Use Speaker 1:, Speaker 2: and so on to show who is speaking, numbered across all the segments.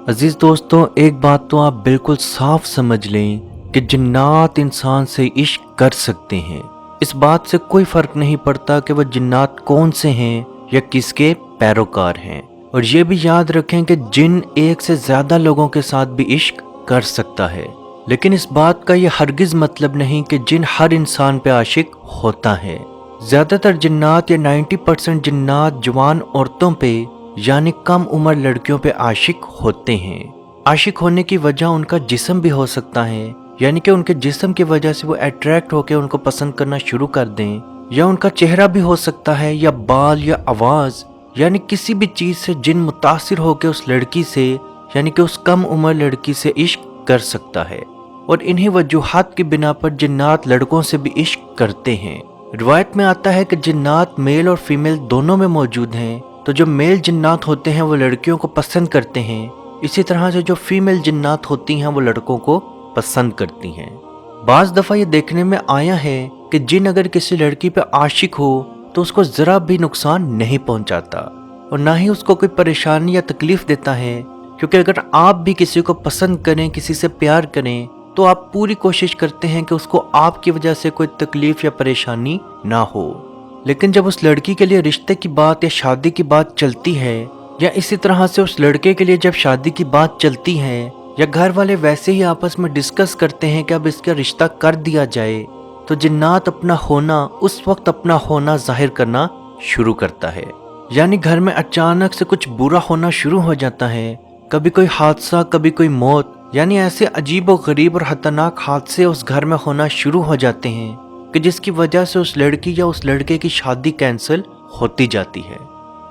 Speaker 1: अजीज दोस्तों, एक बात तो आप बिल्कुल साफ समझ लें कि जिन्नात इंसान से इश्क कर सकते हैं। इस बात से कोई फर्क नहीं पड़ता कि वह जिन्नात कौन से हैं या किसके पैरोकार हैं। और ये भी याद रखें कि जिन एक से ज्यादा लोगों के साथ भी इश्क कर सकता है, लेकिन इस बात का यह हरगिज मतलब नहीं कि जिन हर इंसान पे आशिक होता है। ज्यादातर जिन्नात या 90% जिन्नात जवान औरतों पे यानी कम उम्र लड़कियों पे आशिक होते हैं। आशिक होने की वजह उनका जिस्म भी हो सकता है, यानी कि उनके जिस्म की वजह से वो अट्रैक्ट होकर उनको पसंद करना शुरू कर दें, या उनका चेहरा भी हो सकता है, या बाल या आवाज, यानी किसी भी चीज से जिन मुतासिर होकर उस लड़की से यानी कि उस कम उम्र लड़की से इश्क कर सकता है। और इन्हीं वजूहात की बिना पर जिन्नात लड़कों से भी इश्क करते हैं। रिवायत में आता है कि जिन्नात मेल और फीमेल दोनों में मौजूद हैं। तो जो मेल जिन्नात होते हैं वो लड़कियों को पसंद करते हैं, इसी तरह से जो फीमेल जिन्नात होती हैं वो लड़कों को पसंद करती हैं। बाज दफा ये देखने में आया है कि जिन अगर किसी लड़की पे आशिक हो तो उसको जरा भी नुकसान नहीं पहुंचाता और ना ही उसको कोई परेशानी या तकलीफ देता है, क्योंकि अगर आप भी किसी को पसंद करें, किसी से प्यार करें, तो आप पूरी कोशिश करते हैं कि उसको आपकी वजह से कोई तकलीफ या परेशानी ना हो। लेकिन जब उस लड़की के लिए रिश्ते की बात या शादी की बात चलती है, या इसी तरह से उस लड़के के लिए जब शादी की बात चलती है, या घर वाले वैसे ही आपस में डिस्कस करते हैं कि अब इसका रिश्ता कर दिया जाए, तो जिन्नात अपना होना उस वक्त अपना होना जाहिर करना शुरू करता है। यानी घर में अचानक से कुछ बुरा होना शुरू हो जाता है, कभी कोई हादसा, कभी कोई मौत, यानी ऐसे अजीब और गरीब और खतरनाक हादसे उस घर में होना शुरू हो जाते हैं कि जिसकी वजह से उस लड़की या उस लड़के की शादी कैंसिल होती जाती है।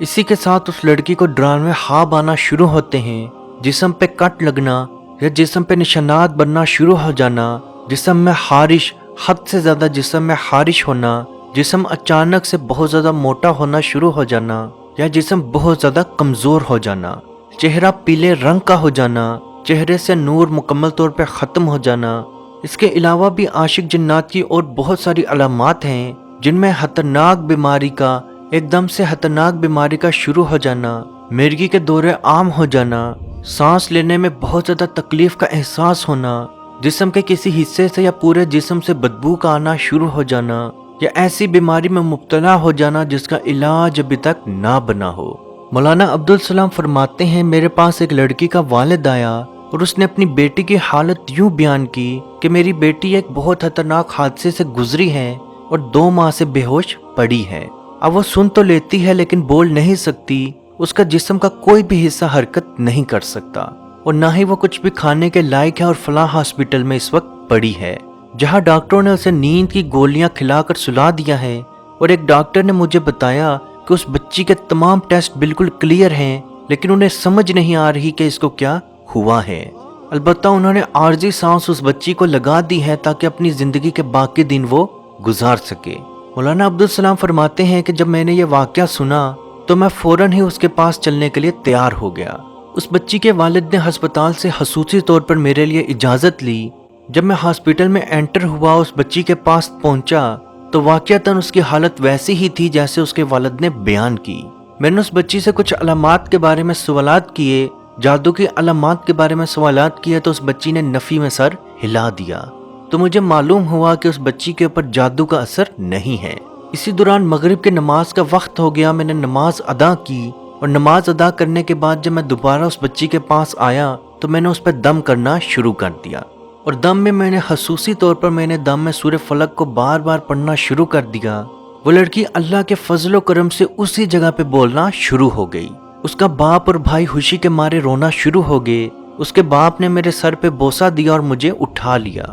Speaker 1: इसी के साथ उस लड़की को डरावने ख्वाब आना शुरू होते हैं, जिस्म पे कट लगना या जिस्म पे निशानात बनना शुरू हो जाना, जिस्म में खारिश, हद से ज्यादा जिस्म में खारिश होना, जिस्म अचानक से बहुत ज्यादा मोटा होना शुरू हो जाना, या जिस्म बहुत ज्यादा कमजोर हो जाना, चेहरा पीले रंग का हो जाना, चेहरे से नूर मुकम्मल तौर पे खत्म हो जाना। इसके अलावा भी आशिक जिन्नात की और बहुत सारी अलामात हैं, जिनमें खतरनाक बीमारी का, एकदम से खतरनाक बीमारी का शुरू हो जाना, मिर्गी के दौरे आम हो जाना, सांस लेने में बहुत ज़्यादा तकलीफ का एहसास होना, जिस्म के किसी हिस्से से या पूरे जिस्म से बदबू का आना शुरू हो जाना, या ऐसी बीमारी में मुब्तला हो जाना जिसका इलाज अभी तक ना बना हो। मौलाना अब्दुल सलाम फरमाते हैं, मेरे पास एक लड़की का वालिद आया और उसने अपनी बेटी की हालत यूं बयान की कि मेरी बेटी एक बहुत खतरनाक हादसे से गुजरी है और 2 माह से बेहोश पड़ी है। अब वो सुन तो लेती है लेकिन बोल नहीं सकती, उसका जिस्म का कोई भी हिस्सा हरकत नहीं कर सकता और ना ही वो कुछ भी खाने के लायक है और फलां हॉस्पिटल में इस वक्त पड़ी है, जहां डॉक्टरों ने उसे नींद की गोलियां खिलाकर सुला दिया है। और एक डॉक्टर ने मुझे बताया कि उस बच्ची के तमाम टेस्ट बिल्कुल क्लियर हैं, लेकिन उन्हें समझ नहीं आ रही कि इसको क्या हुआ है। अलबत्ता उन्होंने आर्जी सांस उस बच्ची को लगा दी है ताकि अपनी जिंदगी के बाकी दिन वो गुजार सके। मौलाना अब्दुल सलाम फरमाते हैं कि जब मैंने ये वाकया सुना तो मैं फौरन ही उसके पास चलने के लिए तैयार हो गया। उस बच्ची के वालिद ने अस्पताल से खसूसी तौर पर मेरे लिए इजाजत ली। जब मैं हॉस्पिटल में एंटर हुआ, उस बच्ची के पास पहुंचा तो वाकयातन उसकी हालत वैसी ही थी जैसे उसके वालिद ने बयान की। मैंने उस बच्ची से कुछ अलामात के बारे में सवालात किए, जादू की अलामात के बारे में सवालात किए तो उस बच्ची ने नफी में सर हिला दिया। तो मुझे मालूम हुआ कि उस बच्ची के ऊपर जादू का असर नहीं है। इसी दौरान मगरिब के नमाज का वक्त हो गया। मैंने नमाज अदा की और नमाज अदा करने के बाद जब मैं दोबारा उस बच्ची के पास आया तो मैंने उस पर दम करना शुरू कर दिया और दम में मैंने खसूसी तौर पर दम में सूरह फलक को बार बार पढ़ना शुरू कर दिया। वो लड़की अल्लाह के फजलो करम से उसी जगह पे बोलना शुरू हो गई। उसका बाप और भाई खुशी के मारे रोना शुरू हो गए। उसके बाप ने मेरे सर पे बोसा दिया और मुझे उठा लिया,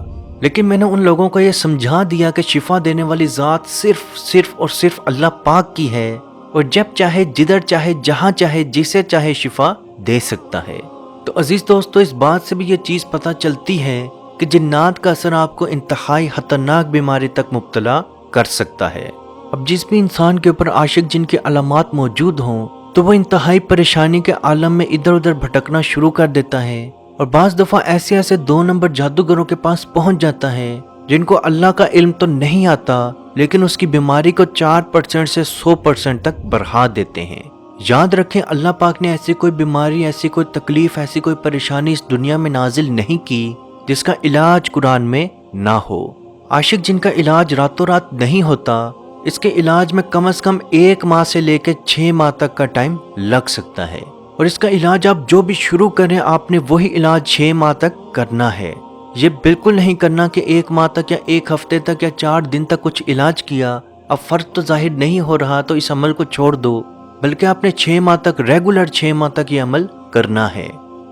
Speaker 1: लेकिन मैंने उन लोगों को यह समझा दिया कि शिफा देने वाली जात सिर्फ और सिर्फ अल्लाह पाक की है और जब चाहे, जिधर चाहे, जहां चाहे, जिसे चाहे शिफा दे सकता है। तो अजीज दोस्तों, इस बात से भी ये चीज पता चलती है कि जिन्नात का असर आपको इंतहाई खतरनाक बीमारी तक मुब्तला कर सकता है। अब जिस भी इंसान के ऊपर आशिक जिन की अलामात मौजूद हों तो वो इंतहाई परेशानी के आलम में इधर उधर भटकना शुरू कर देता है और बाज दफा ऐसे 2 नंबर जादूगरों के पास पहुंच जाता है जिनको अल्लाह का इल्म तो नहीं आता, लेकिन उसकी बीमारी को 4% से 100% तक बढ़ा देते हैं। یاد رکھیں اللہ پاک نے ایسی کوئی بیماری، ایسی کوئی تکلیف، ایسی کوئی پریشانی اس دنیا میں نازل نہیں کی جس کا علاج قرآن میں نہ ہو۔ عاشق جن کا علاج راتوں رات نہیں ہوتا، اس کے علاج میں کم از کم 1 ماہ سے لے کے 6 ماہ تک کا ٹائم لگ سکتا ہے، اور اس کا علاج آپ جو بھی شروع کریں آپ نے وہی علاج 6 ماہ تک کرنا ہے۔ یہ بالکل نہیں کرنا کہ 1 ماہ تک یا 1 ہفتے تک یا 4 دن تک کچھ علاج کیا، اب فرق تو ظاہر نہیں ہو رہا تو اس عمل کو چھوڑ دو، بلکہ آپ نے 6 ماہ تک ریگولر 6 ماہ تک یہ عمل کرنا ہے۔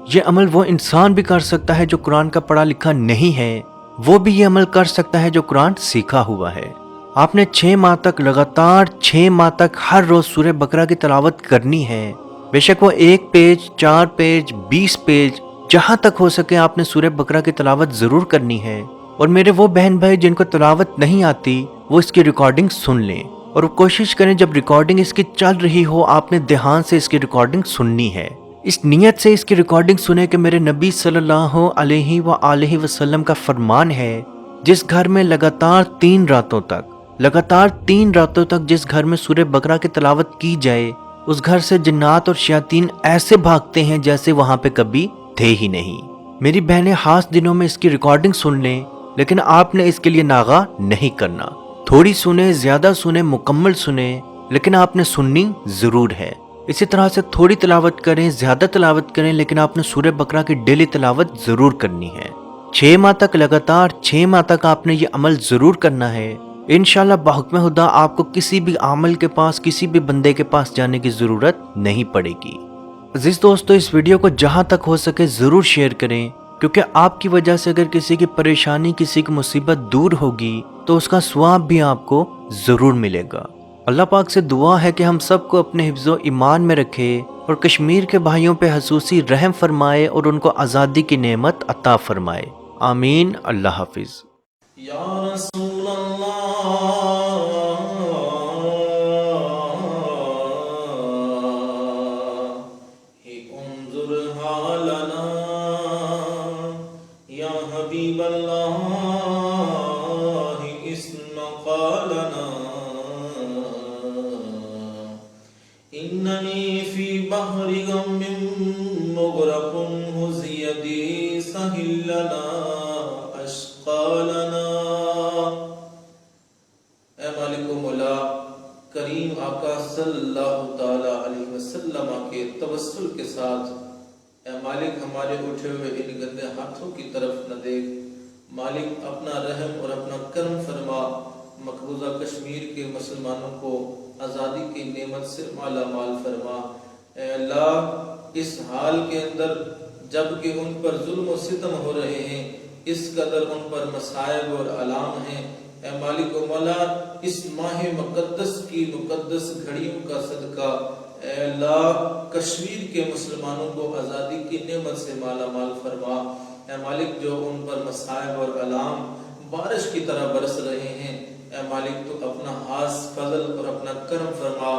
Speaker 1: یہ عمل وہ انسان بھی کر سکتا ہے جو قرآن کا پڑھا لکھا نہیں ہے، وہ بھی یہ عمل کر سکتا ہے جو قرآن سیکھا ہوا ہے۔ آپ نے 6 ماہ تک لگاتار 6 ماہ تک ہر روز سورہ بقرہ کی تلاوت کرنی ہے، بے شک وہ 1 پیج، 4 پیج، 20 پیج، جہاں تک ہو سکے آپ نے سورہ بقرہ کی تلاوت ضرور کرنی ہے۔ اور میرے وہ بہن بھائی جن کو تلاوت نہیں آتی وہ اس کی ریکارڈنگ سن لیں، اور کوشش کریں جب ریکارڈنگ اس کی چل رہی ہو آپ نے دھیان سے اس کی ریکارڈنگ سننی ہے، اس نیت سے اس کی ریکارڈنگ سنیں کہ میرے نبی صلی اللہ علیہ وآلہ وسلم کا فرمان ہے، جس گھر میں لگاتار 3 راتوں تک جس گھر میں سورہ بقرہ کی تلاوت کی جائے، اس گھر سے جنات اور شیاطین ایسے بھاگتے ہیں جیسے وہاں پہ کبھی تھے ہی نہیں۔ میری بہنیں خاص دنوں میں اس کی ریکارڈنگ سن لیں، لیکن آپ نے اس کے لیے ناغہ نہیں کرنا، تھوڑی سنیں، زیادہ سنیں، مکمل سنیں، لیکن آپ نے سننی ضرور ہے۔ اسی طرح سے تھوڑی تلاوت کریں، زیادہ تلاوت کریں، لیکن آپ نے سورہ بقرہ کی ڈیلی تلاوت ضرور کرنی ہے۔ 6 ماہ تک لگاتار 6 ماہ تک آپ نے یہ عمل ضرور کرنا ہے۔ انشاءاللہ بحکم خدا آپ کو کسی بھی عامل کے پاس، کسی بھی بندے کے پاس جانے کی ضرورت نہیں پڑے گی۔ عزیز دوستو، اس ویڈیو کو جہاں تک ہو سکے ضرور شیئر کریں، کیونکہ آپ کی وجہ سے اگر کسی کی پریشانی، کسی کی مصیبت دور ہوگی تو اس کا ثواب بھی آپ کو ضرور ملے گا۔ اللہ پاک سے دعا ہے کہ ہم سب کو اپنے حفظ و ایمان میں رکھے اور کشمیر کے بھائیوں پہ خصوصی رحم فرمائے اور ان کو آزادی کی نعمت عطا فرمائے۔ آمین۔ اللہ حافظ۔
Speaker 2: یا رسول اللہ انظر حالنا، یا حبیب اللہ اسمع قالنا، اننی فی بحر غم مغرق حز یدی سہل لنا اشقالنا۔ اے مالک و مولا کریم آقا صلی اللہ تعالی علیہ وسلم کے توسل کے ساتھ، اے مالک ہمارے اٹھے ہوئے ان گندے ہاتھوں کی طرف نہ دیکھ، مالک اپنا رحم اور اپنا کرم فرما، مقبوضہ کشمیر کے مسلمانوں کو آزادی کی نعمت سے مالا مال فرما۔ اے اللہ اس حال کے اندر جب کہ ان پر ظلم و ستم ہو رہے ہیں، اس قدر ان پر مصائب اور علام ہیں، اے مالک و مولا اس ماہ مقدس کی مقدس گھڑیوں کا صدقہ اے اللہ کشمیر کے مسلمانوں کو آزادی کی نعمت سے مالا مال فرما۔ اے مالک جو ان پر مصائب اور علام بارش کی طرح برس رہے ہیں، اے مالک تو اپنا خاص فضل اور اپنا کرم فرما،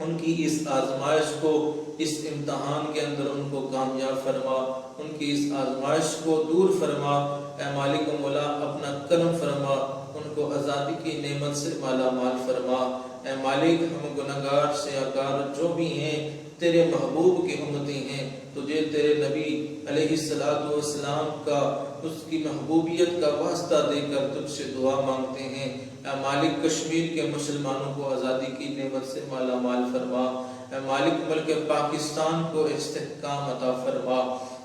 Speaker 2: ان کی اس آزمائش کو، اس امتحان کے اندر ان کو کامیاب فرما، ان کی اس آزمائش کو دور فرما۔ اے مالک و مولا اپنا کرم فرما، ان کو آزادی کی نعمت سے مالا مال فرما۔ اے مالک ہم گناہگار سیاہکار جو بھی ہیں تیرے محبوب کی امتی ہیں، تجھے تیرے نبی علیہ السلام کا، اس کی محبوبیت کا واسطہ دے کر تجھ سے دعا مانگتے ہیں۔ اے مالک کشمیر کے مسلمانوں کو آزادی کی نعمت سے مالا مال فرما۔ اے مالک ملک پاکستان کو استحکام عطا فرما،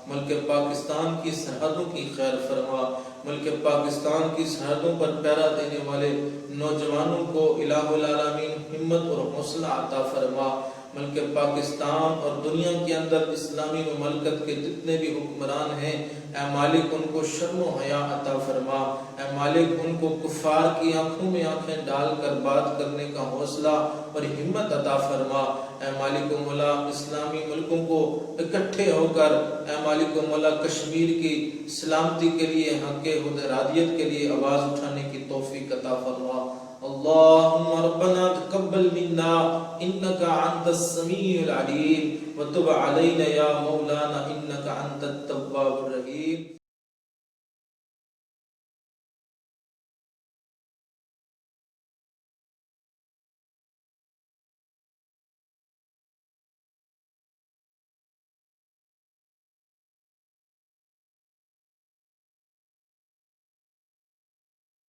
Speaker 2: ملک پاکستان کی سرحدوں کی خیر فرما، ملک پاکستان کی سرحدوں پر پہرا دینے والے نوجوانوں کو الہ العالمین ہمت اور حوصلہ عطا فرما۔ ملک پاکستان اور دنیا کے اندر اسلامی مملکت کے جتنے بھی حکمران ہیں، اے مالک ان کو شرم و حیا عطا فرما۔ اے مالک ان کو کفار کی آنکھوں میں آنکھیں ڈال کر بات کرنے کا حوصلہ اور ہمت عطا فرما۔ اے مالک و مولا اسلامی ملکوں کو اکٹھے ہو کر اے مالک و مولا کشمیر کی سلامتی کے لیے، حق ارادیت کے لیے آواز اٹھانے کی توفیق عطا فرما۔ اللہم ربنا تقبل منا انکا انت السمیع العلیم وتب علینا یا مولانا انکا انت التواب الرحیم۔